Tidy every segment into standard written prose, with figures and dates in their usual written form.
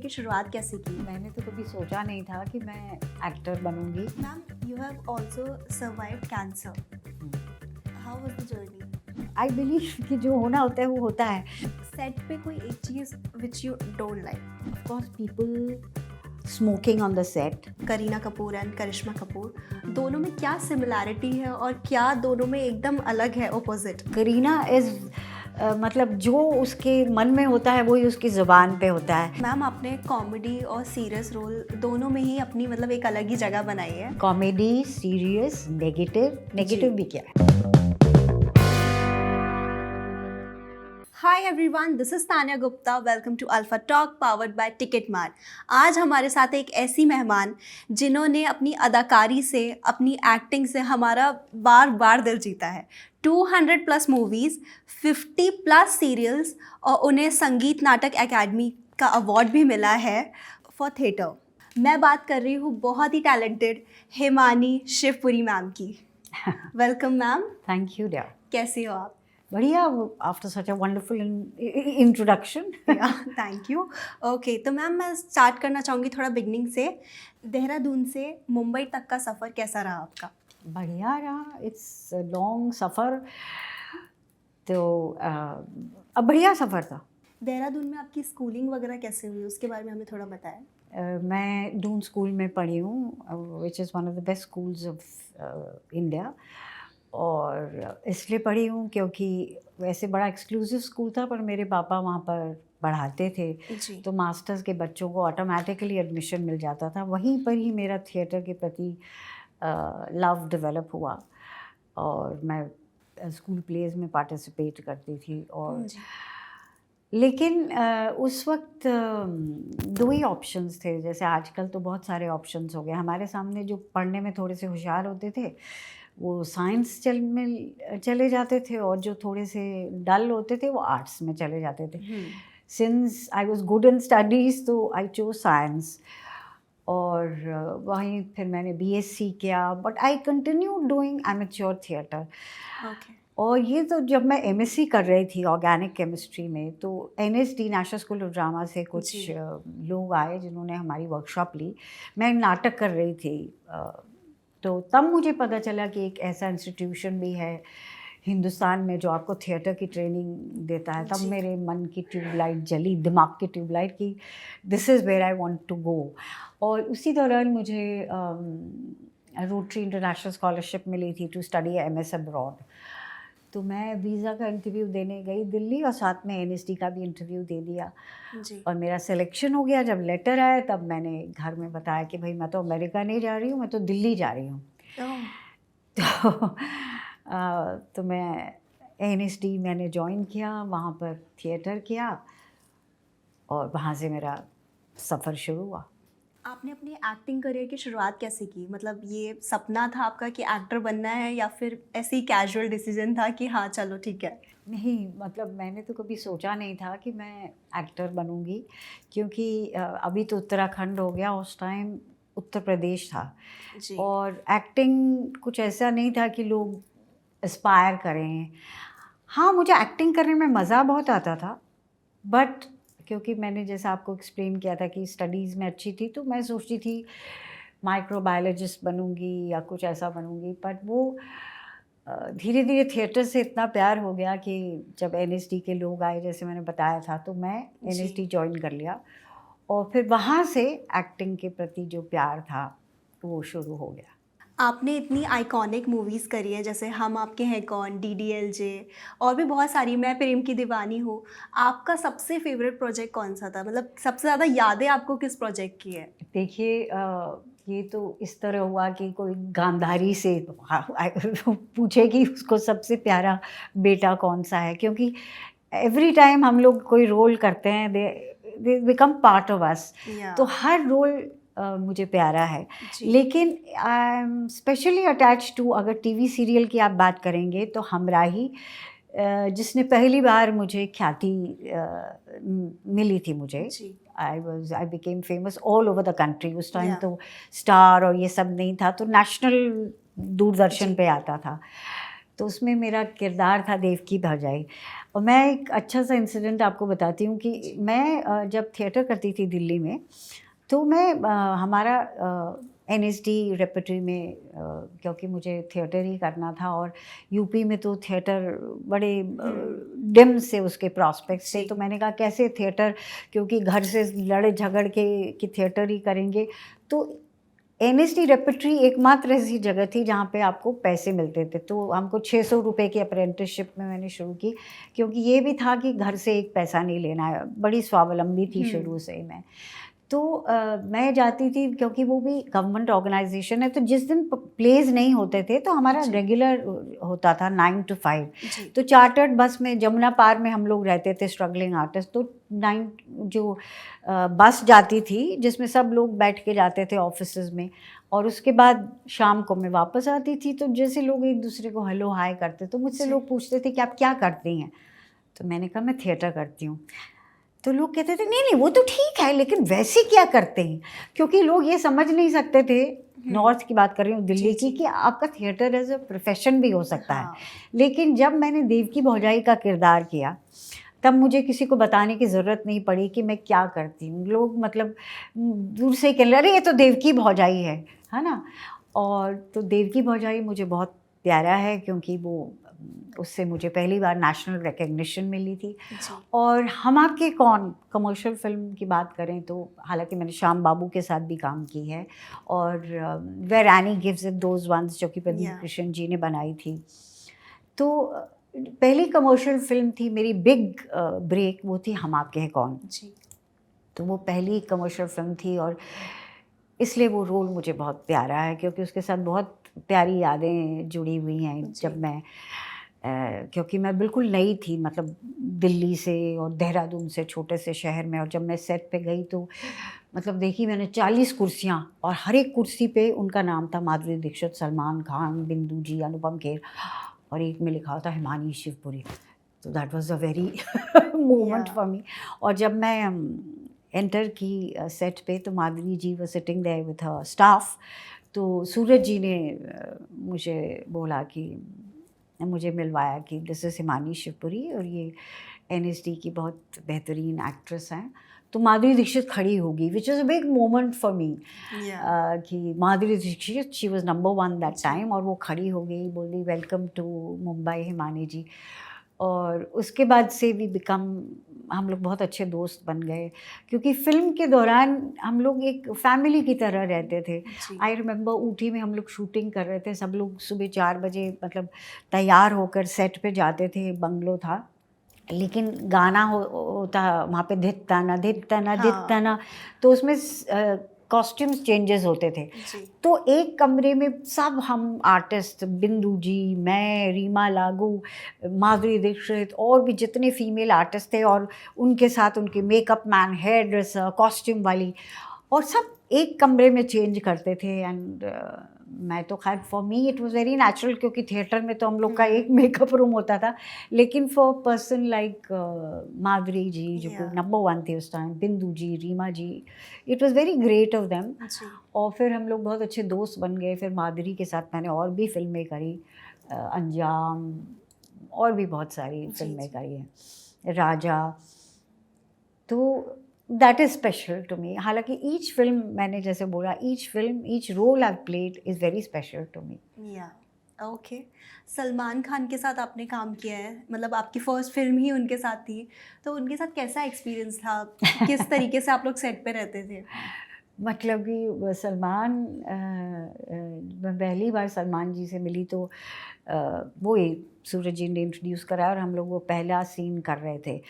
की शुरुआत कैसे की? मैंने तो कभी सोचा नहीं था कि मैं एक्टर बनूंगी। Ma'am, you have also survived cancer. How was the journey? I believe कि जो होना होता है वो होता है। सेट पे कोई एक चीज़ which you don't like? Of course people smoking on the set. Kareena Kapoor and Karishma Kapoor, दोनों में क्या सिमिलैरिटी है और क्या दोनों में एकदम अलग है, ऑपोजिट? करीना इज मतलब जो उसके मन में होता है वही उसकी ज़ुबान पे होता है। मैम, आपने कॉमेडी और सीरियस रोल दोनों में ही अपनी मतलब एक अलग ही जगह बनाई है। कॉमेडी, सीरियस, नेगेटिव भी क्या है। Hi everyone, this is Tanya Gupta. Welcome to Alpha Talk powered by Ticket Mart. आज हमारे साथ एक ऐसी मेहमान जिन्होंने अपनी अदाकारी से, अपनी एक्टिंग से हमारा बार बार दिल जीता है। 200 प्लस मूवीज़, 50 प्लस सीरियल्स और उन्हें संगीत नाटक एकेडमी का अवार्ड भी मिला है फॉर थिएटर। मैं बात कर रही हूँ बहुत ही टैलेंटेड हिमानी शिवपुरी मैम की। Welcome ma'am. Thank you dear. कैसी हो आप? बढ़िया, after such a wonderful introduction. Thank you. Okay, तो मैम मैं स्टार्ट करना चाहूँगी थोड़ा बिगनिंग से। देहरादून से मुंबई तक का सफ़र कैसा रहा आपका? बढ़िया रहा, इट्स लॉन्ग सफ़र। तो अब बढ़िया सफ़र था। देहरादून में आपकी स्कूलिंग वगैरह कैसे हुई, उसके बारे में हमें थोड़ा बताएं। मैं दून स्कूल में पढ़ी हूँ, which is one of the best schools of India. और इसलिए पढ़ी हूँ क्योंकि वैसे बड़ा एक्सक्लूसिव स्कूल था, पर मेरे पापा वहाँ पर पढ़ाते थे जी। तो मास्टर्स के बच्चों को ऑटोमेटिकली एडमिशन मिल जाता था। वहीं पर ही मेरा थिएटर के प्रति लव डेवलप हुआ और मैं स्कूल प्लेज में पार्टिसिपेट करती थी। और जी। लेकिन उस वक्त दो ही ऑप्शंस थे। जैसे आजकल तो बहुत सारे ऑप्शंस हो गए। हमारे सामने जो पढ़ने में थोड़े से होशियार होते थे वो साइंस में चले जाते थे, और जो थोड़े से डल होते थे वो आर्ट्स में चले जाते थे। Since I was good in studies तो आई चोज साइंस। और वहीं फिर मैंने बीएससी किया, but I continue doing amateur theatre. Okay. और ये तो जब मैं एमएससी कर रही थी ऑर्गेनिक केमिस्ट्री में, तो NSD national school of drama से कुछ जी। लोग आए जिन्होंने हमारी वर्कशॉप ली। मैं नाटक कर रही थी, तो तब मुझे पता चला कि एक ऐसा इंस्टीट्यूशन भी है हिंदुस्तान में जो आपको थिएटर की ट्रेनिंग देता है। तब जी। मेरे मन की ट्यूबलाइट जली, दिमाग की ट्यूबलाइट की this is where I want to go. और उसी दौरान मुझे रोटरी इंटरनेशनल स्कॉलरशिप मिली थी टू स्टडी एमएस अब्रॉड। तो मैं वीज़ा का इंटरव्यू देने गई दिल्ली, और साथ में एनएसडी का भी इंटरव्यू दे दिया। जी। और मेरा सिलेक्शन हो गया। जब लेटर आया तब मैंने घर में बताया कि भाई मैं तो अमेरिका नहीं जा रही हूँ, मैं तो दिल्ली जा रही हूँ। तो मैं एनएसडी मैंने ज्वाइन किया, वहाँ पर थिएटर किया और वहाँ से मेरा सफ़र शुरू हुआ। आपने अपनी एक्टिंग करियर की शुरुआत कैसे की? मतलब ये सपना था आपका कि एक्टर बनना है, या फिर ऐसे ही कैजुअल डिसीजन था कि हाँ चलो ठीक है? नहीं, मतलब मैंने तो कभी सोचा नहीं था कि मैं एक्टर बनूंगी, क्योंकि अभी तो उत्तराखंड हो गया, उस टाइम उत्तर प्रदेश था। जी। और एक्टिंग कुछ ऐसा नहीं था कि लोग एस्पायर करें। हाँ, मुझे एक्टिंग करने में मज़ा बहुत आता था, बट क्योंकि मैंने जैसा आपको एक्सप्लेन किया था कि स्टडीज़ में अच्छी थी, तो मैं सोचती थी माइक्रोबायोलॉजिस्ट बनूंगी या कुछ ऐसा बनूंगी। बट वो धीरे धीरे थिएटर से इतना प्यार हो गया कि जब एनएसडी के लोग आए, जैसे मैंने बताया था, तो मैं एनएसडी ज्वाइन कर लिया। और फिर वहाँ से एक्टिंग के प्रति जो प्यार था वो शुरू हो गया। आपने इतनी आइकॉनिक मूवीज़ करी है, जैसे हम आपके हैं कौन, डीडीएलजे और भी बहुत सारी, मैं प्रेम की दीवानी हूँ। आपका सबसे फेवरेट प्रोजेक्ट कौन सा था? मतलब सबसे ज़्यादा यादें आपको किस प्रोजेक्ट की है? देखिए, ये तो इस तरह हुआ कि कोई गांधारी से पूछे कि उसको सबसे प्यारा बेटा कौन सा है, क्योंकि एवरी टाइम हम लोग कोई रोल करते हैं, they become part of us. Yeah. तो हर रोल मुझे प्यारा है। जी। लेकिन I am specially attached to, अगर टीवी सीरियल की आप बात करेंगे तो हमराही, जिसने पहली बार मुझे ख्याति मिली थी मुझे। जी। I became famous all over the country. उस टाइम Yeah. तो स्टार और ये सब नहीं था, तो नेशनल दूरदर्शन जी। पे आता था। तो उसमें मेरा किरदार था देवकी भौजाई। और मैं एक अच्छा सा इंसिडेंट आपको बताती हूँ कि मैं जब थिएटर करती थी दिल्ली में, तो मैं हमारा एनएसडी रेpertory में क्योंकि मुझे थिएटर ही करना था और यूपी में तो थिएटर बड़े डिम से उसके प्रॉस्पेक्ट्स थे, तो मैंने कहा कैसे थिएटर, क्योंकि घर से लड़े झगड़ के कि थिएटर ही करेंगे। तो एनएसडी रेpertory एकमात्र ऐसी जगह थी जहाँ पे आपको पैसे मिलते थे, तो हमको 600 रुपये की अप्रेंटिसशिप में मैंने शुरू की, क्योंकि ये भी था कि घर से एक पैसा नहीं लेना है, बड़ी स्वावलंबी थी शुरू से ही मैं। तो मैं जाती थी क्योंकि वो भी गवर्नमेंट ऑर्गेनाइजेशन है, तो जिस दिन प्लेज नहीं होते थे तो हमारा रेगुलर होता था 9 to 5। तो चार्टर्ड बस में जमुना पार में हम लोग रहते थे स्ट्रगलिंग आर्टिस्ट, तो 9 जो बस जाती थी जिसमें सब लोग बैठ के जाते थे ऑफिसेज में, और उसके बाद शाम को मैं वापस आती थी। तो जैसे लोग एक दूसरे को हेलो हाय करते, तो मुझसे लोग पूछते थे कि आप क्या करती हैं, तो मैंने कहा मैं थिएटर करती हूँ। तो लोग कहते थे नहीं नहीं वो तो ठीक है, लेकिन वैसे क्या करते हैं, क्योंकि लोग ये समझ नहीं सकते थे, नॉर्थ की बात कर रही हूँ, दिल्ली की, कि आपका थिएटर एज अ प्रोफेशन भी हो सकता है। लेकिन जब मैंने देवकी भौजाई का किरदार किया तब मुझे किसी को बताने की ज़रूरत नहीं पड़ी कि मैं क्या करती हूँ। लोग मतलब दूर से कह रहे अरे ये तो देवकी भौजाई है ना। और तो देवकी भौजाई मुझे बहुत प्यारा है क्योंकि वो उससे मुझे पहली बार नेशनल रिकग्निशन मिली थी। और हम आपके कौन कमर्शियल फिल्म की बात करें तो हालांकि मैंने श्याम बाबू के साथ भी काम की है, और where any gives it those ones जो कि प्रदीप कृष्ण जी ने बनाई थी। तो पहली कमर्शियल फिल्म थी मेरी बिग ब्रेक, वो थी हम आपके हैं कौन जी। तो वो पहली कमर्शियल फिल्म थी और इसलिए वो रोल मुझे बहुत प्यारा है क्योंकि उसके साथ बहुत प्यारी यादें जुड़ी हुई हैं। जब मैं क्योंकि मैं बिल्कुल नई थी, मतलब दिल्ली से और देहरादून से, छोटे से शहर में, और जब मैं सेट पे गई तो मतलब देखी मैंने 40 कुर्सियाँ और हर एक कुर्सी पे उनका नाम था, माधुरी दीक्षित, सलमान खान, बिंदु जी, अनुपम खेर, और एक में लिखा था हिमानी शिवपुरी। तो that was a very moment for me. और जब मैं एंटर की सेट पे तो Madhuri ji were sitting there with her staff, तो सूरज जी ने मुझे बोला कि मुझे मिलवाया कि दिस इज़ हिमानी शिवपुरी और ये एनएसडी की बहुत बेहतरीन एक्ट्रेस हैं। तो माधुरी दीक्षित खड़ी होगी, which is a big moment for me, कि Madhuri Dixit she was number 1 that time, और वो खड़ी हो गई, बोली वेलकम टू मुंबई हिमानी जी। और उसके बाद से भी हम लोग बहुत अच्छे दोस्त बन गए क्योंकि फिल्म के दौरान हम लोग एक फैमिली की तरह रहते थे। आई रिमेंबर ऊटी में हम लोग शूटिंग कर रहे थे, सब लोग सुबह 4 बजे मतलब तैयार होकर सेट पे जाते थे, बंगलो था, लेकिन गाना होता वहाँ पे धित्ताना धित्ताना धित्ताना, तो उसमें कॉस्ट्यूम्स चेंजेस होते थे। तो एक कमरे में सब हम आर्टिस्ट, बिंदु जी, मैं, रीमा लागू, माधुरी दीक्षित और भी जितने फीमेल आर्टिस्ट थे, और उनके साथ उनके makeup man, hairdresser, costume वाली, और सब एक कमरे में चेंज करते थे। एंड मैं तो खैर for me it was very natural क्योंकि थिएटर में तो हम लोग का एक मेकअप रूम होता था, लेकिन for person like Madhuri ji जो नंबर 1 थी उस time, Bindu ji, Reema ji, it was very great of them. और फिर हम लोग बहुत अच्छे दोस्त बन गए। फिर माधुरी के साथ मैंने और भी फिल्में करी, अंजाम, और भी बहुत सारी फिल्में करी हैं, राजा। तो that is special to me. हालांकि ईच फिल्म, मैंने जैसे बोला, each film, each role I played is very special to me. Yeah okay. Salman Khan के साथ आपने काम किया है, मतलब आपकी फर्स्ट फिल्म ही उनके साथ थी, तो उनके साथ कैसा एक्सपीरियंस था? किस तरीके से आप लोग सेट पे रहते थे? मतलब कि सलमान, मैं पहली बार सलमान जी से मिली तो वो सूरज जी ने इंट्रोड्यूस कराया और हम लोग वो पहला सीन कर रहे थे,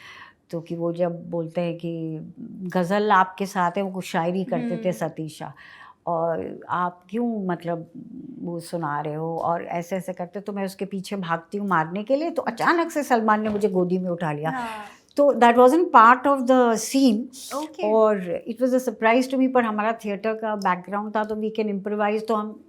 तो कि वो जब बोलते हैं कि गज़ल आपके साथ है, वो कुछ शायरी करते थे सतीशा, और आप क्यों मतलब वो सुना रहे हो, और ऐसे ऐसे करते, तो मैं उसके पीछे भागती हूँ मारने के लिए, तो अचानक से सलमान ने मुझे गोदी में उठा लिया। तो that wasn't part of the scene, और it was a surprise to me, पर हमारा थिएटर का बैकग्राउंड था तो वी कैन इम्प्रोवाइज, तो हम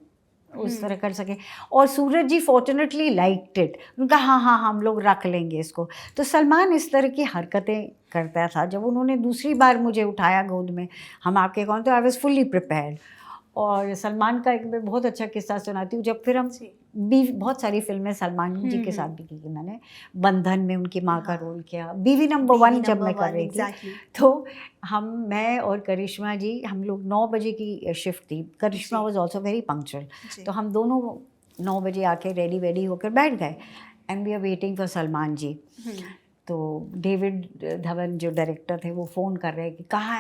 उस तरह कर सके। और सूरज जी फॉर्चुनेटली लाइक्ड इट, उनका हाँ हाँ हम लोग रख लेंगे इसको। तो सलमान इस तरह की हरकतें करता था। जब उन्होंने दूसरी बार मुझे उठाया गोद में, हम आपके कौन, तो आई वाज फुल्ली प्रिपेयर्ड, और सलमान का एक मैं बहुत अच्छा किस्सा सुनाती हूँ। जब फिर हम भी बहुत सारी फिल्में सलमान जी के साथ भी की मैंने, बंधन में उनकी माँ का रोल किया, बीवी नंबर 1 जब मैं कर रही थी, तो मैं और करिश्मा जी, हम लोग 9 बजे की शिफ्ट थी। करिश्मा वॉज ऑल्सो वेरी पंक्चुअल, तो हम दोनों 9 बजे आके रेडी वेडी होकर बैठ गए and we are waiting for Salman ji. तो डेविड धवन जो डायरेक्टर थे वो फ़ोन कर रहे हैं कि कहाँ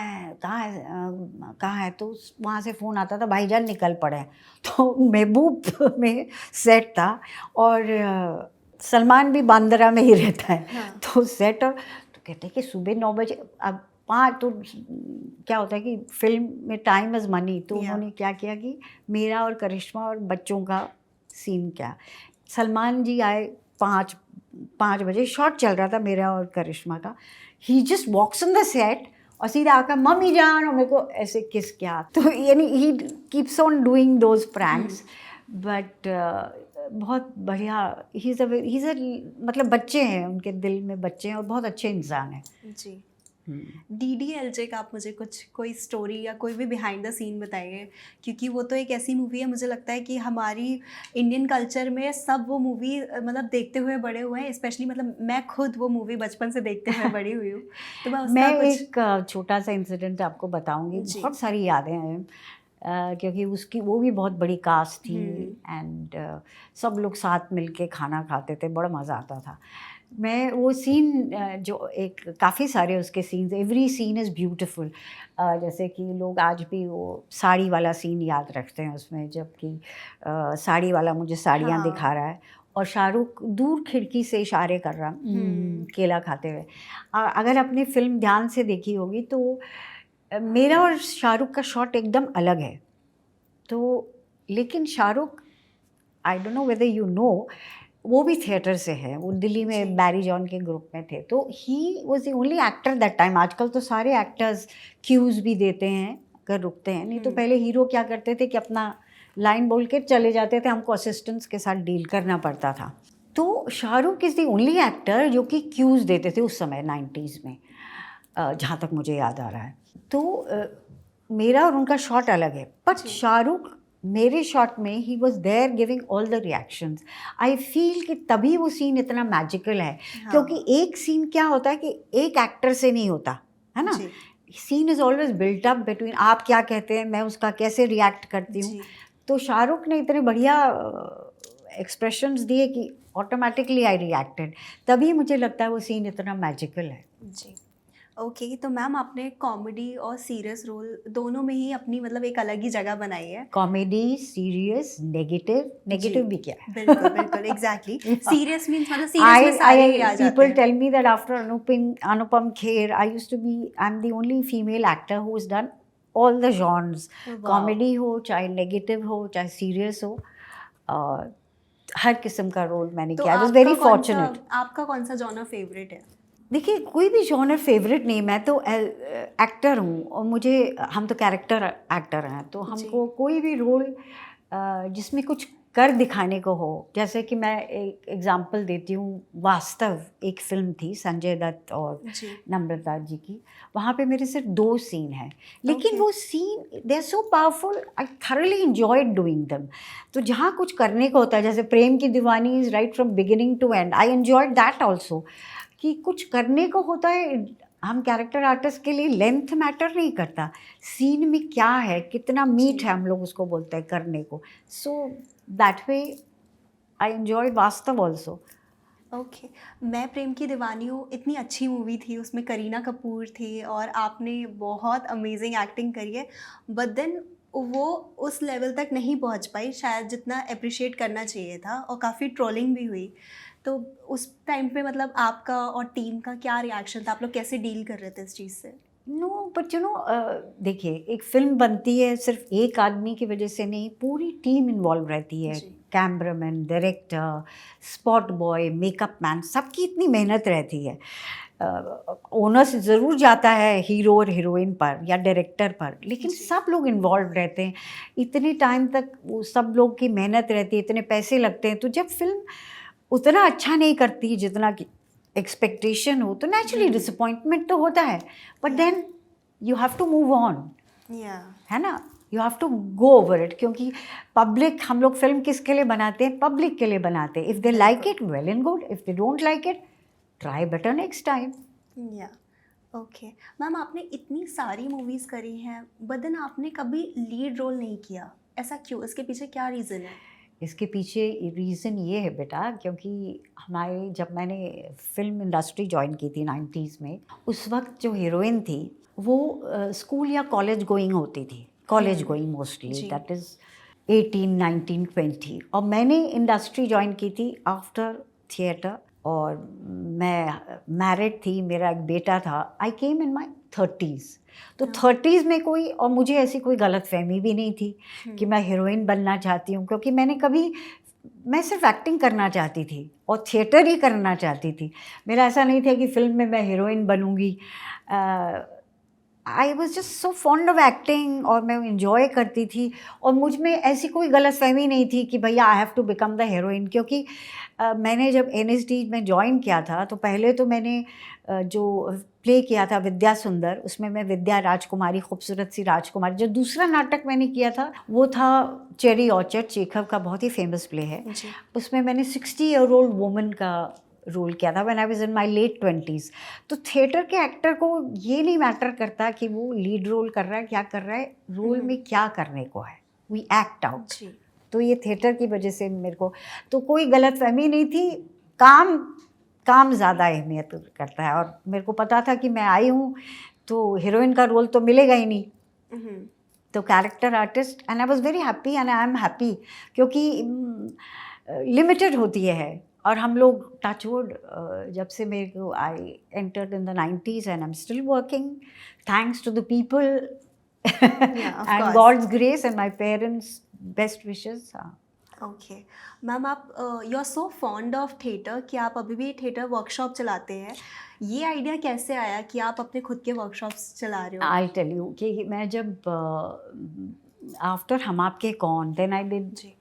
है, तो वहाँ से फ़ोन आता था, भाईजान निकल पड़े। तो महबूब में सेट था और सलमान भी बांद्रा में ही रहता है। हाँ। तो सेट और तो कहते हैं कि सुबह 9 बजे, अब 5 तो क्या होता है कि फिल्म में टाइम इज़ मनी, तो उन्होंने क्या किया कि मेरा और करिश्मा और बच्चों का सीन क्या, सलमान जी आए 5 बजे, शॉट चल रहा था मेरा और करिश्मा का, he just walks on the set और सीधा आकर मम्मी जान और मेरे को ऐसे किस किया। तो यानी he keeps on doing those pranks, but बहुत बढ़िया, ही इज़ मतलब बच्चे हैं, उनके दिल में बच्चे हैं और बहुत अच्छे इंसान हैं जी। DDLJ का आप मुझे कोई स्टोरी या कोई भी बिहाइंड द सीन बताइए, क्योंकि वो तो एक ऐसी मूवी है, मुझे लगता है कि हमारी इंडियन कल्चर में सब वो मूवी मतलब देखते हुए बड़े हुए हैं, स्पेशली मतलब मैं खुद वो मूवी बचपन से देखते हुए बड़ी हुई हूँ। तो मैं एक छोटा सा इंसिडेंट आपको बताऊंगी, बहुत सारी यादें हैं क्योंकि उसकी वो भी बहुत बड़ी कास्ट थी एंड सब लोग साथ मिलके खाना खाते थे, बड़ा मज़ा आता था। मैं वो सीन जो एक काफ़ी सारे उसके scenes, every scene is beautiful, जैसे कि लोग आज भी वो साड़ी वाला सीन याद रखते हैं उसमें, जबकि साड़ी वाला मुझे साड़ियाँ दिखा रहा है और शाहरुख दूर खिड़की से इशारे कर रहा केला खाते हुए। अगर आपने फिल्म ध्यान से देखी होगी तो मेरा और शाहरुख का शॉट एकदम अलग है। तो लेकिन Shahrukh, I don't know whether you know, वो भी थिएटर से है, वो दिल्ली में बैरी जॉन के ग्रुप में थे, तो he was the only actor that time. आजकल तो सारे एक्टर्स क्यूज़ भी देते हैं अगर रुकते हैं, नहीं तो पहले हीरो क्या करते थे कि अपना लाइन बोल के चले जाते थे, हमको असिस्टेंट्स के साथ डील करना पड़ता था। तो Shahrukh is the only actor जो कि क्यूज़ देते थे उस समय 90s में, जहाँ तक मुझे याद आ रहा है। तो मेरा और उनका शॉट अलग है, बट शाहरुख मेरे शॉट में ही was there giving all the reactions. I feel कि तभी वो सीन इतना मैजिकल है। हाँ। क्योंकि एक सीन क्या होता है कि एक एक्टर से नहीं होता है ना, scene is always built up between, आप क्या कहते हैं, मैं उसका कैसे रिएक्ट करती हूँ। तो शाहरुख ने इतने बढ़िया एक्सप्रेशंस दिए कि ऑटोमेटिकली आई रिएक्टेड, तभी मुझे लगता है वो सीन इतना मैजिकल है। जी ओके तो मैम आपने कॉमेडी और सीरियस रोल दोनों में ही अपनी मतलब एक अलग ही जगह बनाई है। कॉमेडी, सीरियस, नेगेटिव भी क्या है? बिल्कुल बिल्कुल एग्जैक्टली। सीरियस मींस मतलब सीरियस में सारे ही आ जाते हैं। People tell me that after Anupam Kher, I'm the only female actor who has done all the genres. Comedy हो, चाहे नेगेटिव हो, चाहे सीरियस हो, हर किस्म का रोल मैंने किया। I was very fortunate. आपका कौन सा जॉनर फेवरेट है? देखिए, कोई भी जॉनर फेवरेट नहीं, मैं तो एक्टर हूँ और मुझे, हम तो कैरेक्टर एक्टर हैं, तो हमको कोई भी रोल जिसमें कुछ कर दिखाने को हो, जैसे कि मैं एक एग्जांपल देती हूँ, वास्तव एक फिल्म थी संजय दत्त और नम्रता जी की, वहाँ पे मेरे सिर्फ 2 सीन हैं, लेकिन वो scene they are so powerful, I thoroughly enjoyed doing them. तो जहाँ कुछ करने को होता है, जैसे Prem ki Diwani is right from beginning to end, I enjoyed that also, कि कुछ करने को होता है। हम कैरेक्टर आर्टिस्ट के लिए लेंथ मैटर नहीं करता, सीन में क्या है, कितना मीट है, हम लोग उसको बोलते हैं करने को। So that way I enjoyed वास्तव ऑल्सो। ओके मैं प्रेम की दीवानी हूँ, इतनी अच्छी मूवी थी, उसमें करीना कपूर थी और आपने बहुत अमेजिंग एक्टिंग करी है, बट देन वो उस लेवल तक नहीं पहुँच पाई शायद जितना अप्रिशिएट करना चाहिए था, और काफ़ी ट्रोलिंग भी हुई। तो उस टाइम पे मतलब आपका और टीम का क्या रिएक्शन था, आप लोग कैसे डील कर रहे थे इस चीज़ से? नो बट यू नो, देखिए, एक फिल्म बनती है सिर्फ एक आदमी की वजह से नहीं, पूरी टीम इन्वॉल्व रहती है, cameraman, director, spot boy, makeup man, सबकी इतनी मेहनत रहती है। ओनर्स ज़रूर जाता है हीरो और हीरोइन पर या डायरेक्टर पर, लेकिन सब लोग इन्वॉल्व रहते हैं, इतने टाइम तक वो सब लोग की मेहनत रहती है, इतने पैसे लगते हैं। तो जब फिल्म उतना अच्छा नहीं करती जितना कि एक्सपेक्टेशन हो, तो नेचुरली डिसअपॉइंटमेंट तो होता है, but then you have to move on, है ना। You have to go over it, क्योंकि पब्लिक, हम लोग फिल्म किसके लिए बनाते हैं? पब्लिक के लिए बनाते हैं. If they like it, well and good. If they don't like it, try better next time. या ओके मैम, आपने इतनी सारी मूवीज़ करी हैं बट देन आपने कभी लीड रोल नहीं किया, ऐसा क्यों? इसके पीछे क्या रीज़न है? इसके पीछे रीज़न ये है बेटा, क्योंकि हमारे, जब मैंने फिल्म इंडस्ट्री ज्वाइन की थी 90s में, उस वक्त जो हीरोइन थी वो स्कूल या कॉलेज गोइंग होती थी. कॉलेज गोइंग मोस्टली, जी. That is 18, 19, 20. और मैंने इंडस्ट्री ज्वाइन की थी आफ्टर थिएटर, और मैं मैरिड थी, मेरा एक बेटा था. आई केम इन माई 30s. तो 30s में कोई, और मुझे ऐसी कोई गलतफहमी भी नहीं थी कि मैं हीरोइन बनना चाहती हूँ, क्योंकि मैं सिर्फ एक्टिंग करना चाहती थी और थिएटर ही करना चाहती थी. मेरा ऐसा नहीं था कि फिल्म में मैं हीरोइन बनूंगी. I was just so fond of acting, और मैं इन्जॉय करती थी, और मुझ में ऐसी कोई गलतफहमी नहीं थी कि भैया I have to become the heroine. क्योंकि मैंने जब NSD में ज्वाइन किया था, तो पहले तो मैंने जो प्ले किया था विद्या सुंदर, उसमें मैं विद्या राजकुमारी, खूबसूरत सी राजकुमारी. जो दूसरा नाटक मैंने किया था वो था चेरी ऑर्चर्ड, चेखव का बहुत ही फेमस प्ले है. जी. उसमें मैंने 60-year-old वुमन का रोल किया था when I was in my late 20s. तो थिएटर के एक्टर को ये नहीं मैटर करता कि वो लीड रोल कर रहा है, क्या कर रहा है, रोल में क्या करने को है, वी एक्ट आउट. जी. तो ये थिएटर की वजह से मेरे को तो कोई गलतफहमी नहीं थी. काम ज़्यादा अहमियत करता है, और मेरे को पता था कि मैं आई हूँ तो हीरोइन का रोल तो मिलेगा ही नहीं. तो character artist, and I was very happy, and I am happy, क्योंकि लिमिटेड होती है. और हम लोग टचवुड, जब से मेरे को, I entered in the 90s and I am still working, thanks to the people of एंड course. God's grace and my parents best wishes. Okay ma'am, आप you are so fond of theatre कि आप अभी भी theatre workshop चलाते हैं. ये idea कैसे आया कि आप अपने खुद के वर्कशॉप्स चला रहे हो? आई टेल यू कि मैं जब after Hum Aapke Kaun, then I did जी.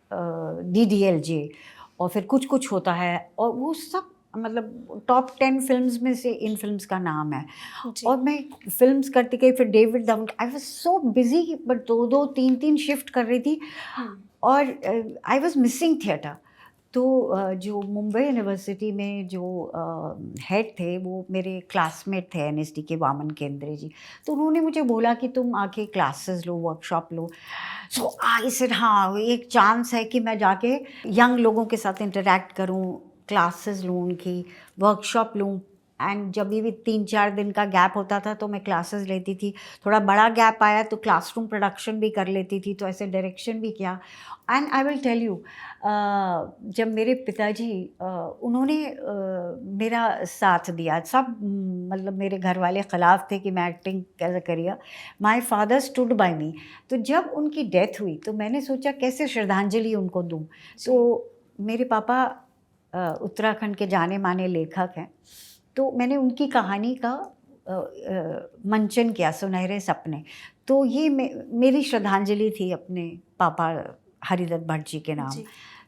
DDLJ, और फिर कुछ कुछ होता है, और वो सब मतलब टॉप 10 फिल्म्स में से इन फिल्म्स का नाम है. जी. और मैं फिल्म्स करती गई, फिर David Dhawan. I was so busy, but 2-2, 3-3 shift कर रही थी, और आई वाज मिसिंग थिएटर. तो जो मुंबई यूनिवर्सिटी में जो हेड थे, वो मेरे क्लासमेट थे NSD के, वामन केंद्रे जी. तो उन्होंने मुझे बोला कि तुम आके classes low, workshop low. So I said हाँ, एक चांस है कि मैं जाके यंग लोगों के साथ इंटरेक्ट करूं, क्लासेस लूँ उनकी, वर्कशॉप लूँ. एंड जब भी 3-4 दिन का गैप होता था तो मैं क्लासेस लेती थी. थोड़ा बड़ा गैप आया तो क्लासरूम प्रोडक्शन भी कर लेती थी, तो ऐसे डायरेक्शन भी किया. And I will tell you, जब मेरे पिताजी, उन्होंने मेरा साथ दिया. सब मतलब मेरे घर वाले ख़िलाफ़ थे कि मैं एक्टिंग कैसे करिए. माय फादर स्टूड बाय मी. तो जब उनकी डेथ हुई तो मैंने सोचा कैसे श्रद्धांजलि उनको दूँ. तो मेरे पापा उत्तराखंड के जाने माने लेखक हैं, तो मैंने उनकी कहानी का मंचन किया, सुनहरे सपने. तो ये मेरी श्रद्धांजलि थी अपने पापा हरिदत्त भट्ट जी के नाम.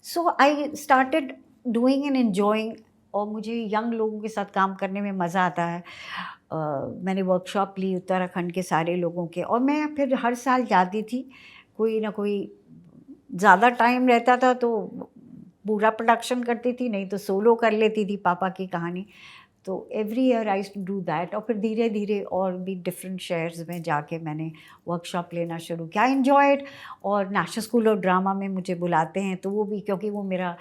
So I started doing and enjoying, और मुझे यंग लोगों के साथ काम करने में मज़ा आता है. मैंने वर्कशॉप ली उत्तराखंड के सारे लोगों के, और मैं फिर हर साल जाती थी. कोई ना कोई, ज़्यादा टाइम रहता था तो पूरा प्रोडक्शन करती थी, नहीं तो सोलो कर लेती थी पापा की कहानी. तो every year I to do that. और फिर धीरे धीरे और भी डिफरेंट शहर्स में जाके मैंने वर्कशॉप लेना शुरू किया. Enjoy it. और नेशनल स्कूल ऑफ ड्रामा में मुझे बुलाते हैं, तो वो भी, क्योंकि वो मेरा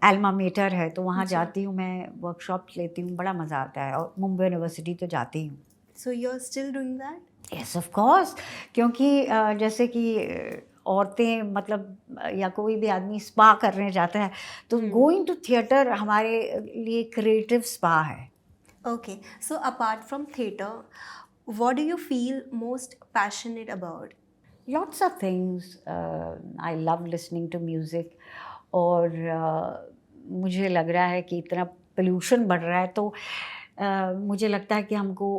एल्मा मेटर है, तो वहाँ जाती हूँ मैं, वर्कशॉप लेती हूँ, बड़ा मज़ा आता है. और मुंबई यूनिवर्सिटी तो जाती हूँ. So you are still doing that? Yes of course, क्योंकि जैसे कि औरतें, मतलब या कोई भी आदमी स्पा करने जाता है, तो गोइंग टू थिएटर हमारे लिए क्रिएटिव स्पा है. Okay, so apart from theater, what do you feel most passionate about? Lots of things. I love listening to music. और मुझे लग रहा है कि इतना पोल्यूशन बढ़ रहा है, तो मुझे लगता है कि हमको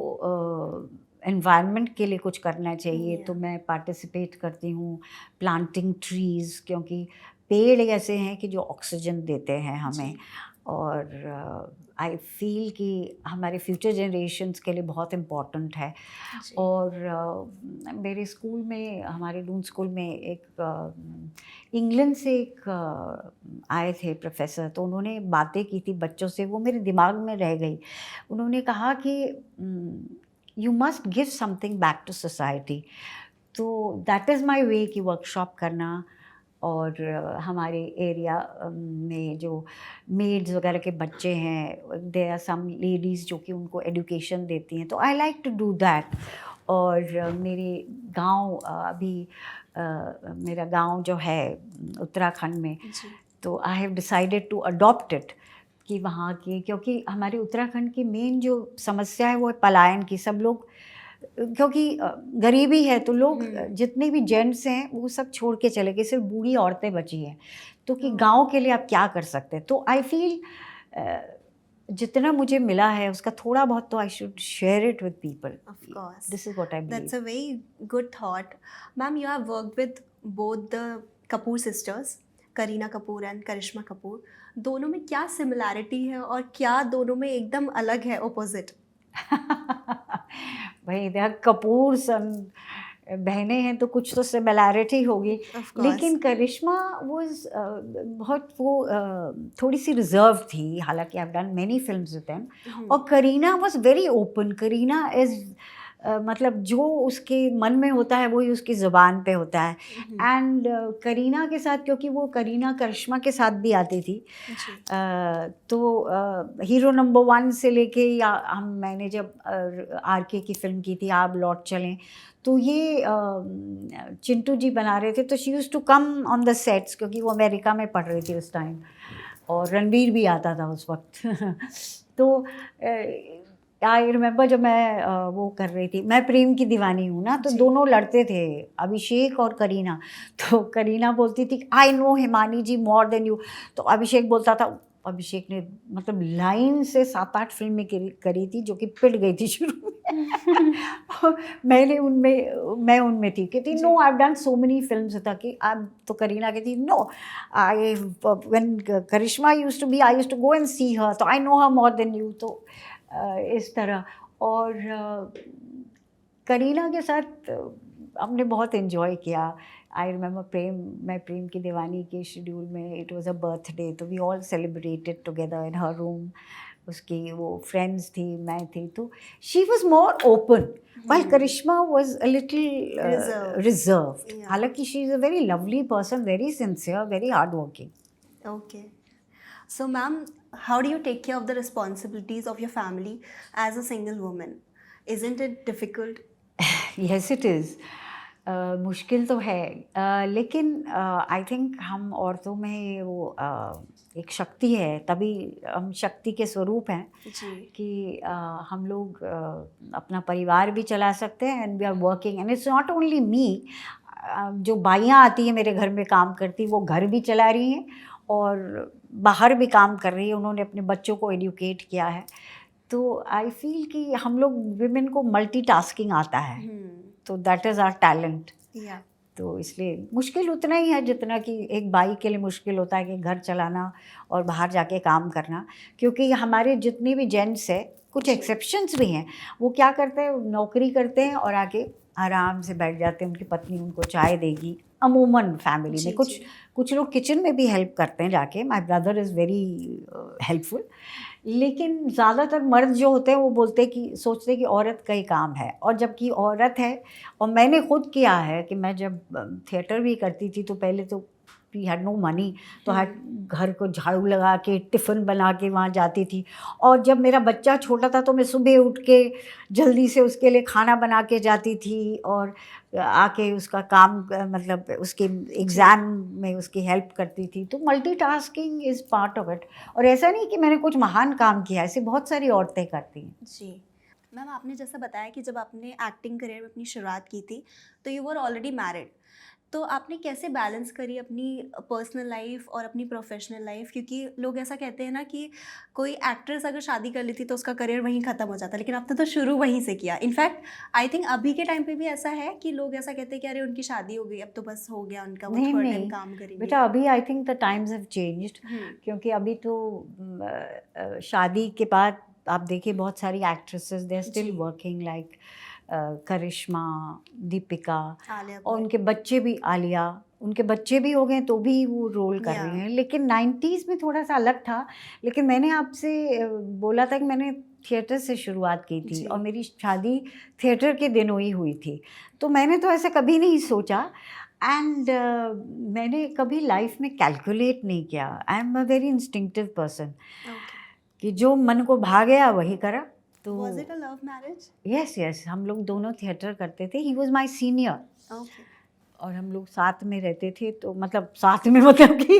एनवायरनमेंट के लिए कुछ करना चाहिए. तो मैं पार्टिसिपेट करती हूँ प्लांटिंग ट्रीज़, क्योंकि पेड़ ऐसे हैं कि जो ऑक्सीजन देते हैं हमें. और आई फील कि हमारे फ्यूचर जनरेशन्स के लिए बहुत इम्पॉर्टेंट है। जी। और मेरे स्कूल में, हमारे लून स्कूल में एक इंग्लैंड से एक आए थे प्रोफेसर, तो उन्होंने बातें की थी बच्चों से, वो मेरे दिमाग में रह गई। उन्होंने कहा कि you must give something back to society. तो दैट इज़ माई वे कि वर्कशॉप करना। और हमारे एरिया में जो मेड्स वगैरह के बच्चे हैं, देयर आर सम लेडीज़ जो कि उनको एजुकेशन देती हैं, तो I like to do that. और मेरे गांव अभी मेरा गांव जो है उत्तराखंड में, जी। तो I have decided to adopt it कि वहाँ की, क्योंकि हमारे उत्तराखंड की मेन जो समस्या है वो है पलायन की। सब लोग, क्योंकि गरीबी है, तो लोग जितने भी जेंट्स हैं वो सब छोड़ के चले गए, सिर्फ बूढ़ी औरतें बची हैं। तो कि गांव के लिए आप क्या कर सकते हैं। तो आई फील जितना मुझे मिला है उसका थोड़ा बहुत तो I should share it with people. Of course. This is what I That's believe. a very good thought. Ma'am, you have worked with both the Kapoor sisters, Kareena Kapoor and Karishma Kapoor. दोनों में क्या similarity है और क्या दोनों में एकदम अलग है, ऑपोजिट? भाई देखा, कपूर सन बहनें हैं तो कुछ तो सिमिलैरिटी होगी। Of course. लेकिन करिश्मा वाज बहुत वो थोड़ी सी रिजर्व थी, हालांकि I have done many films with them. और Kareena was very open. Kareena is मतलब जो उसके मन में होता है वही उसकी ज़ुबान पे होता है। एंड करीना के साथ, क्योंकि वो करीना करिश्मा के साथ भी आती थी, तो हीरो नंबर 1 से लेके, या मैंने जब आरके की फिल्म की थी आप लौट चलें, तो ये चिंटू जी बना रहे थे, तो she used to come on the sets, क्योंकि वो अमेरिका में पढ़ रही थी उस टाइम, और रणवीर भी आता था उस वक्त। तो आई रिमेंबर जब मैं वो कर रही थी, मैं प्रेम की दीवानी हूँ ना, तो दोनों लड़ते थे, अभिषेक और करीना। तो करीना बोलती थी I know Himani ji more than you, तो अभिषेक बोलता था, अभिषेक ने मतलब लाइन से 7-8 फिल्में करी थी जो कि पिट गई थी शुरू में। मैं उनमें थी, कहती no I have done so many films, था कि अब तो करीना कहती no, I when Karishma used to be, I used to go and see her, तो I know her more than you. तो इस तरह। और करीना के साथ हमने बहुत इन्जॉय किया। आई रिमेंबर मैं प्रेम की दीवानी के शेड्यूल में, इट वाज अ बर्थडे, तो we all celebrated together in her room. उसकी वो फ्रेंड्स थी, मैं थी, तो she was more open, while Karishma was a little reserved. हालांकि she is a very lovely person, very sincere, very hard working. Okay. So, ma'am, how do you take care of the responsibilities of your family as a single woman? Isn't it difficult? Yes, it is. मुश्किल तो है, लेकिन I think हम औरतों में वो एक शक्ति है, तभी हम शक्ति के स्वरूप हैं जी। कि हम लोग अपना परिवार भी चला सकते हैं, and we are working, and it's not only me. जो बाइयाँ आती हैं मेरे घर में काम करती, वो घर भी चला रही हैं और बाहर भी काम कर रही है, उन्होंने अपने बच्चों को एडुकेट किया है। तो आई फील कि हम लोग विमेन को मल्टीटास्किंग आता है, तो दैट इज़ आवर टैलेंट। तो इसलिए मुश्किल उतना ही है जितना कि एक बाई के लिए मुश्किल होता है कि घर चलाना और बाहर जाके काम करना। क्योंकि हमारे जितने भी जेंट्स हैं, कुछ एक्सेप्शंस भी हैं, वो क्या करते हैं, नौकरी करते हैं और आके आराम से बैठ जाते हैं, उनकी पत्नी उनको चाय देगी, अमूमन फैमिली में। कुछ लोग किचन में भी हेल्प करते हैं जाके, my brother is very helpful. लेकिन ज़्यादातर मर्द जो होते हैं वो बोलते हैं कि सोचते हैं कि औरत का ही काम है, और जबकि औरत है। और मैंने खुद किया है कि मैं जब थिएटर भी करती थी तो पहले तो वी हैड नो मनी, तो घर को झाड़ू लगा के टिफ़िन बना के वहाँ जाती थी। और जब मेरा बच्चा छोटा था तो मैं सुबह उठ के जल्दी से उसके लिए खाना बना के जाती थी, और आके उसका काम मतलब उसके एग्ज़ाम में उसकी हेल्प करती थी। तो multitasking is part of it. और ऐसा नहीं कि मैंने कुछ महान काम किया, ऐसे बहुत सारी औरतें करती हैं। जी मैम, आपने जैसा बताया कि जब आपने एक्टिंग करियर में अपनी शुरुआत की थी तो यू वर ऑलरेडी मैरिड, तो आपने कैसे बैलेंस करी अपनी पर्सनल लाइफ और अपनी प्रोफेशनल लाइफ? क्योंकि लोग ऐसा कहते हैं ना कि कोई एक्ट्रेस अगर शादी कर लेती तो उसका करियर वहीं ख़त्म हो जाता है, लेकिन आपने तो शुरू वहीं से किया। इनफैक्ट आई थिंक अभी के टाइम पे भी ऐसा है कि लोग ऐसा कहते हैं कि अरे उनकी शादी हो गई, अब तो बस हो गया उनका, वो नहीं थोड़ा टाइम नहीं काम करेंगे। बेटा, अभी I think the times have changed. Hmm, क्योंकि अभी तो शादी के बाद आप देखिए बहुत सारी एक्ट्रेसेस दे आर स्टिल जी। वर्किंग, लाइक करिश्मा, दीपिका, आलिया और भट्ट। उनके बच्चे भी, आलिया, उनके बच्चे भी हो गए तो भी वो रोल कर या रही हैं। लेकिन 90s में थोड़ा सा अलग था। लेकिन मैंने आपसे बोला था कि मैंने थिएटर से शुरुआत की थी जी। और मेरी शादी थिएटर के दिनों ही हुई थी। तो मैंने तो ऐसा कभी नहीं सोचा। एंड मैंने कभी लाइफ में कैलकुलेट नहीं किया। आई am a very instinctive person okay. कि जो मन को भा गया वही करा। तो was it a love marriage? Yes yes, हम लोग दोनों थिएटर करते थे। He was my senior okay. और हम लोग साथ में रहते थे। तो मतलब साथ में मतलब कि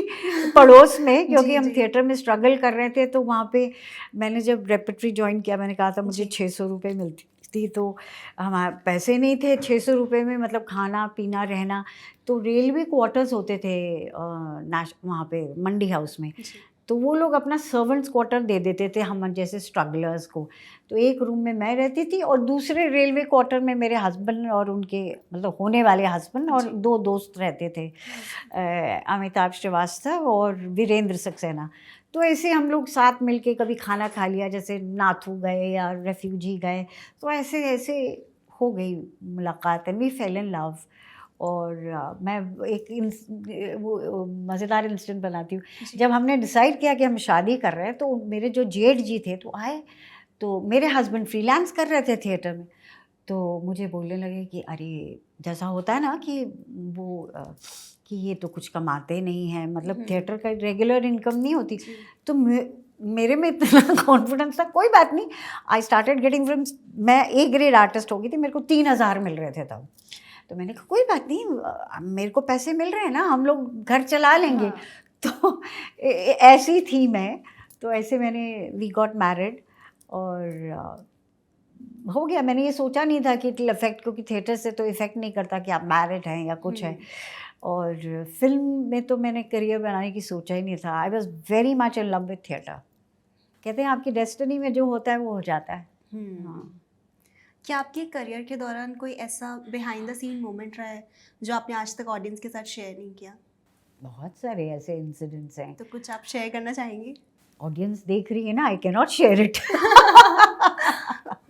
पड़ोस में, क्योंकि जी, हम जी। थिएटर में स्ट्रगल कर रहे थे। तो वहाँ पे मैंने जब रेpertory ज्वाइन किया, मैंने कहा था मुझे जी। 600 रुपये मिलती थी। तो हमारे पैसे नहीं थे 600 रुपये में, मतलब खाना पीना रहना। तो रेलवे क्वार्टर्स होते थे वहाँ पे मंडी हाउस में। जी। तो वो लोग अपना सर्वेंट्स क्वार्टर दे देते थे हम जैसे स्ट्रगलर्स को। तो एक रूम में मैं रहती थी और दूसरे रेलवे क्वार्टर में मेरे हस्बैंड और उनके मतलब होने वाले हस्बैंड और जी। 2 दोस्त रहते थे, अमिताभ श्रीवास्तव और वीरेंद्र सक्सेना। तो ऐसे हम लोग साथ मिलके कभी खाना खा लिया, जैसे नाथू गए या रेफ्यूजी गए। तो ऐसे ऐसे हो गई मुलाकात and we fell in love. और मैं एक वो मज़ेदार इंसिडेंट बनाती हूँ। जी। जब हमने डिसाइड किया कि हम शादी कर रहे हैं, तो मेरे जो जेठ जी थे तो आए। तो मेरे हस्बैंड फ्रीलांस कर रहे थे थिएटर में। तो मुझे बोलने लगे कि अरे, जैसा होता है ना कि वो कि ये तो कुछ कमाते नहीं हैं, मतलब थिएटर का रेगुलर इनकम नहीं होती। जी। तो मेरे में इतना कॉन्फिडेंस था, कोई बात नहीं। आई स्टार्टेड गेटिंग फ्रॉम, मैं ए ग्रेड आर्टिस्ट हो गई थी, मेरे को 3000 मिल रहे थे तब। तो मैंने कहा कोई बात नहीं, मेरे को पैसे मिल रहे हैं ना, हम लोग घर चला लेंगे। हाँ। तो ऐसी थी मैं। तो ऐसे मैंने वी गॉट मैरिड और हो गया। मैंने ये सोचा नहीं था कि इट इफेक्ट, क्योंकि थिएटर से तो इफ़ेक्ट नहीं करता कि आप मैरिड हैं या कुछ है। और फिल्म में तो मैंने करियर बनाने की सोचा ही नहीं था। I was very much in love with theatre. कहते हैं आपकी डेस्टिनी में जो होता है वो हो जाता है। हाँ। क्या आपके करियर के दौरान कोई ऐसा बिहाइंड द सीन मोमेंट रहा है जो आपने आज तक ऑडियंस के साथ शेयर नहीं किया? बहुत सारे ऐसे इंसिडेंट्स हैं। तो कुछ आप शेयर करना चाहेंगे? ऑडियंस देख रही है ना, आई can not share it.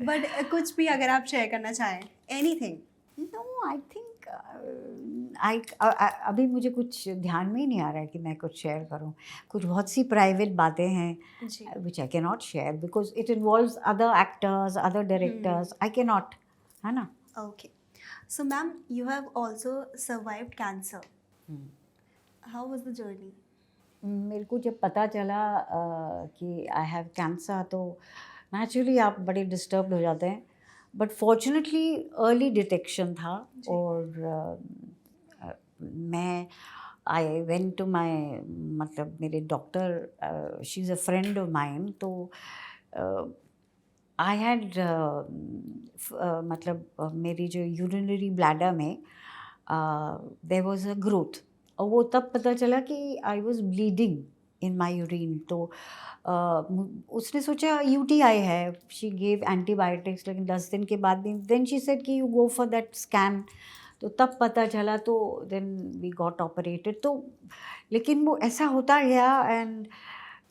But कुछ भी अगर आप शेयर करना चाहें, एनीथिंग। नो, आई थिंक अभी मुझे कुछ ध्यान में ही नहीं आ रहा है कि मैं कुछ शेयर करूं। कुछ बहुत सी प्राइवेट बातें हैं जी। Which I can not share because it involves other actors, other directors. I can not, है ना। Okay. So ma'am, you have also survived cancer. How was the journey? मेरे को जब पता चला कि आई हैव कैंसर, तो नेचुरली आप बड़े डिस्टर्ब हो जाते हैं। बट फॉर्चुनेटली अर्ली डिटेक्शन था। जी। और मैं आई वेंट टू माई, मतलब मेरे doctor, she is a friend of mine. तो आई हैड मतलब मेरी जो यूरिनरी ब्लैडर में देयर वाज अ ग्रोथ। और वो तब पता चला कि I was bleeding in my urine. तो उसने सोचा यूटीआई है। शी गेव एंटीबायोटिक्स, लेकिन 10 दिन के बाद भी देन शी सेड कि you go for that scan. तो तब पता चला। तो देन वी गॉट ऑपरेटेड। तो लेकिन वो ऐसा होता गया and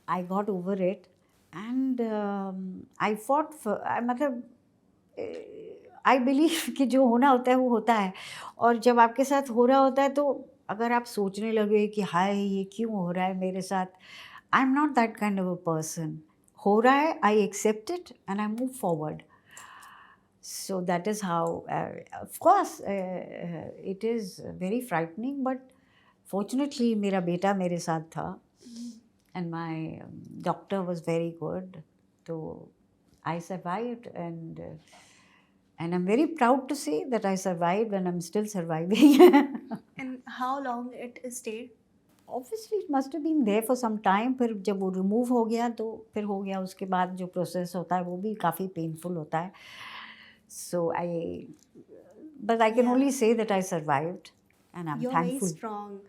I got over it. And I fought, मतलब आई बिलीव कि जो होना होता है वो होता है। और जब आपके साथ हो रहा होता है तो अगर आप सोचने लगे कि हाय ये क्यों हो रहा है मेरे साथ, I am not that kind of a person. हो रहा है, I accept it and I move forward. So that is how, of course, it is very frightening, but fortunately मेरा बेटा मेरे साथ था and my doctor was very good. So I survived and I'm very proud to say that I survived and I'm still surviving. And how long it stayed? Obviously it must have been there for some time. फिर जब वो remove हो गया तो फिर हो गया। उसके बाद जो प्रोसेस होता है वो भी काफ़ी पेनफुल होता है। So but I can Yeah. only say that I survived and I'm you are very thankful. स्ट्रॉन्ग.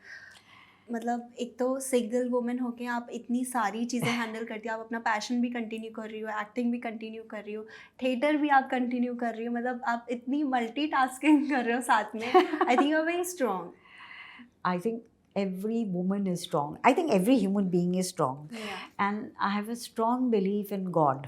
मतलब एक तो सिंगल वुमेन होके आप इतनी सारी चीज़ें हैंडल करती हो, आप अपना पैशन भी कंटिन्यू कर रही हो, एक्टिंग भी कंटिन्यू कर रही हो, थिएटर भी आप कंटिन्यू कर रही हो, मतलब आप इतनी मल्टीटास्किंग कर रहे हो साथ में. I think you are very strong. I think every woman is strong. I think every human being is strong. Yeah. And I have a strong belief in God.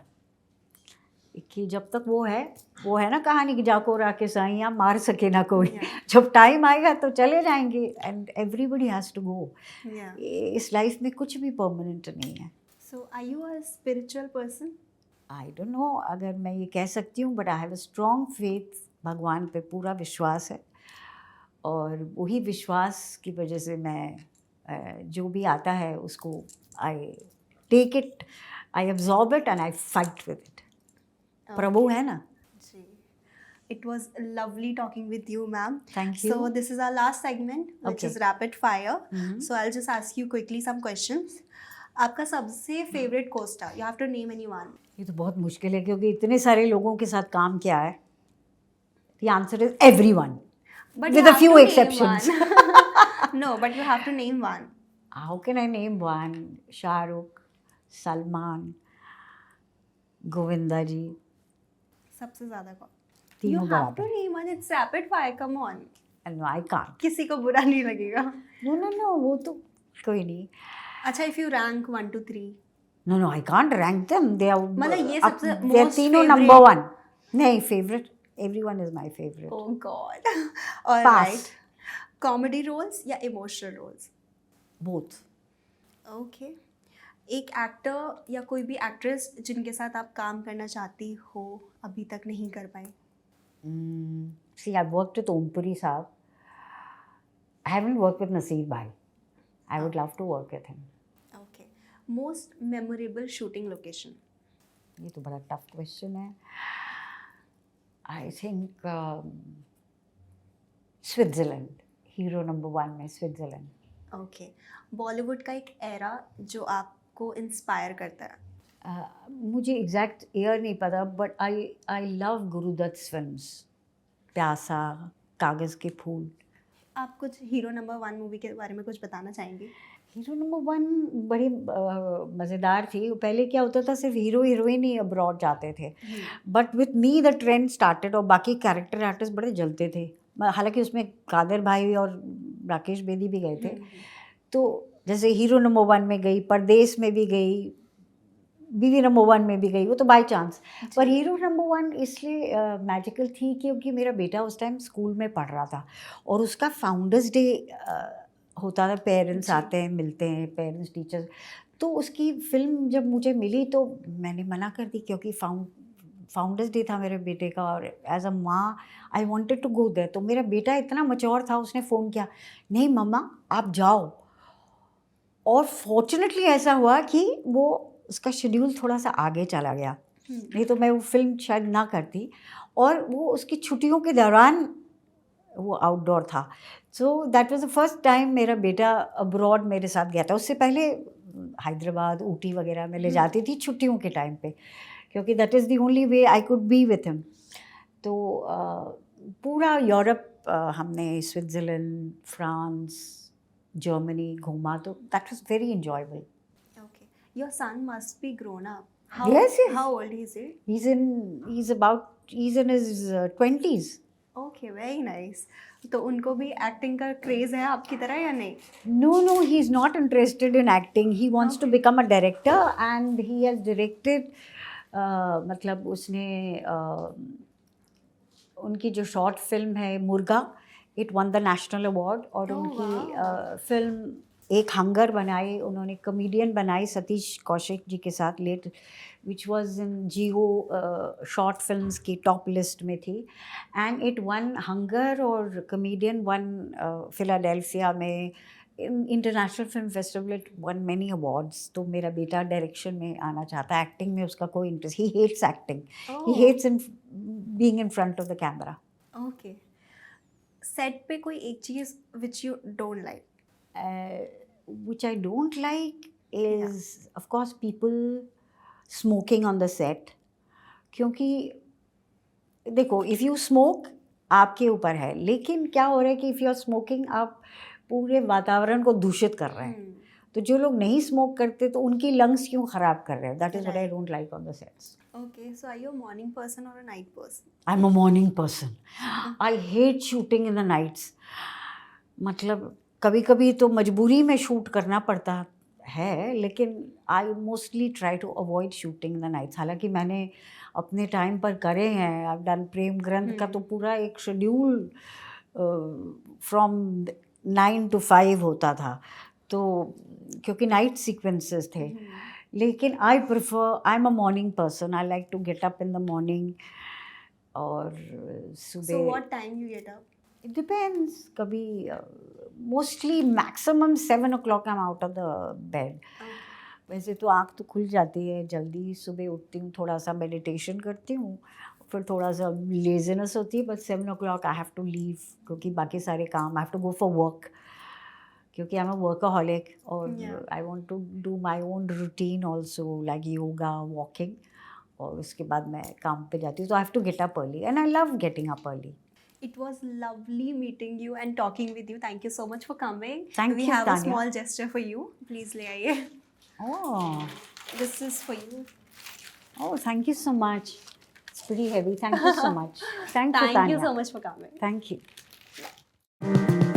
कि जब तक वो है ना कहानी कि जाको राके साइयाँ मार सके ना कोई. Yeah. जब टाइम आएगा तो चले जाएंगे. And everybody has to go. Yeah. इस लाइफ में कुछ भी परमानेंट नहीं है. So are you a spiritual person? I don't know अगर मैं ये कह सकती हूँ, but I have a strong faith. भगवान पे पूरा विश्वास है, और वही विश्वास की वजह से मैं जो भी आता है उसको I take it, I absorb it and I fight with it. Prabhu है ना. जी. It was lovely talking with you, ma'am. Thank you. So this is our last segment, which Okay. is rapid fire. Mhm. So I'll just ask you quickly some questions. आपका सबसे favorite co-star? You have to name anyone. ये तो बहुत मुश्किल है क्योंकि इतने सारे लोगों के साथ काम किया है. The answer is everyone. But With you a have few to name exceptions. one. No, but you have to name one. How can I name one? Shahrukh, Salman, Govinda जी, सबसे ज़्यादा कौन? You तीनों have to बराबर. name one. It's rapid fire. Come on. No, I can't. किसी को बुरा नहीं लगेगा. No, वो तो कोई नहीं. अच्छा, if you rank 1 to 3. No, I can't rank them. They are मतलब ये सबसे they're most तीनों favorite. number one. नहीं, favorite. Everyone is my favorite. Oh God. All Pass. right. Comedy roles या emotional roles? Both. Okay. एक actor या कोई भी एक्ट्रेस जिनके साथ आप काम करना चाहती हो, अभी तक नहीं कर पाई? See, I've worked with Om Puri Saab. I haven't worked with Naseer Bhai. I would love to work with him. Okay. Most memorable shooting location? ये तो बड़ा tough question है. I think Switzerland. Hero number 1 में Switzerland. Okay. Bollywood का एक era जो आपको inspire करता है? मुझे एग्जैक्ट ईयर नहीं पता, but I love Guru Dutt films. Pyaasa, Kaagaz के फूल. आप कुछ हीरो नंबर 1 मूवी के बारे में कुछ बताना चाहेंगे? हीरो नंबर 1 बड़ी मज़ेदार थी. पहले क्या होता था, सिर्फ हीरो हीरोइन ही अब्रॉड जाते थे. But with me the trend started, और बाकी कैरेक्टर आर्टिस्ट बड़े जलते थे. हालांकि उसमें कादर भाई और राकेश बेदी भी गए थे. तो जैसे हीरो नंबर 1 में गई, परदेश में भी गई, बीवी नंबर 1 में भी गई, वो तो बाय चांस. पर हीरो नंबर 1 इसलिए मैजिकल थी क्योंकि मेरा बेटा उस टाइम स्कूल में पढ़ रहा था, और उसका फाउंडर्स डे होता था. पेरेंट्स आते हैं, मिलते हैं, पेरेंट्स टीचर्स. तो उसकी फिल्म जब मुझे मिली तो मैंने मना कर दी क्योंकि फाउंडर्स डे था मेरे बेटे का, और as a maa I wanted to go there. तो मेरा बेटा इतना मैच्योर था, उसने फ़ोन किया, नहीं मम्मा आप जाओ. और फॉर्चुनेटली ऐसा हुआ कि वो उसका शेड्यूल थोड़ा सा आगे चला गया, नहीं तो मैं वो फिल्म शायद ना करती. और वो उसकी छुट्टियों के दौरान वो आउटडोर था. So that was the first time मेरा बेटा अब्रॉड मेरे साथ गया था. उससे पहले हैदराबाद, ऊटी वगैरह में ले जाती थी छुट्टियों के टाइम पे, क्योंकि that is the only way I could be with him. तो पूरा यूरोप हमने, स्विट्ज़रलैंड, फ्रांस, जर्मनी घूमा. तो that was very enjoyable. Okay. Your son must be grown up. Yes. How old is he? He's in his 20s. Okay, very nice. तो उनको भी acting का craze है आपकी तरह या नहीं? No, he's not interested in acting. He wants to become a director, and he has directed. मतलब उसने उनकी जो शॉर्ट फिल्म है मुर्गा, it one the national award. और उनकी फिल्म एक हंगर बनाई उन्होंने, कॉमेडियन बनाई सतीश कौशिक जी के साथ, let which was in Jio short films की टॉप लिस्ट में थी. एंड इट वन हंगर, और कॉमेडियन वन फिलाडेल्फिया में international film festival. It won many awards. तो मेरा बेटा डायरेक्शन में आना चाहता है. एक्टिंग में उसका कोई interest, he hates acting. He hates in being in front of the camera. Okay. Set पे कोई एक चीज़ which you don't like? Which I don't like is, of course, people smoking on the set. क्योंकि देखो, if you smoke, आपके ऊपर है, लेकिन क्या हो रहा है कि इफ़ यू आर स्मोकिंग आप पूरे वातावरण को दूषित कर रहे हैं। तो जो लोग नहीं स्मोक करते तो उनकी लंग्स क्यों ख़राब कर रहे हैं? That is what I don't like on the sets. Okay, so are you a morning person or a night person? I am a morning person. I hate shooting in the nights. मतलब कभी कभी तो मजबूरी में shoot करना पड़ता है, लेकिन I mostly try to avoid shooting in the nights. हालांकि मैंने अपने टाइम पर करे हैं, आई डन प्रेम ग्रंथ का तो पूरा एक शेड्यूल फ्रॉम 9 to 5 होता था, तो क्योंकि नाइट सीक्वेंसेस थे। लेकिन I prefer, I am a morning person, I like to get up in the morning. और So सुबह what time you get up? It depends, कभी mostly maximum 7 o'clock I am out of the bed. Okay. वैसे तो आँख तो खुल जाती है जल्दी, सुबह उठती हूँ, थोड़ा सा मेडिटेशन करती हूँ, फिर थोड़ा सा लेजीनेस होती है, but 7 o'clock I have to leave, क्योंकि बाकी सारे काम I have to go for work, क्योंकि आई एम अ वर्कaholic और I want to do my own routine also, like yoga, walking, और उसके बाद मैं काम पे जाती हूँ। तो I have to get up early and I love getting up early. It was lovely meeting you and talking with you. Thank you so much for coming. Thank We you, have a Tanya. small gesture for you. Please ले आइए. Oh, This is for you. oh, thank you so much. It's pretty heavy. Thank you so much. Thank you, Thank you Tanya. so much for coming. Thank you.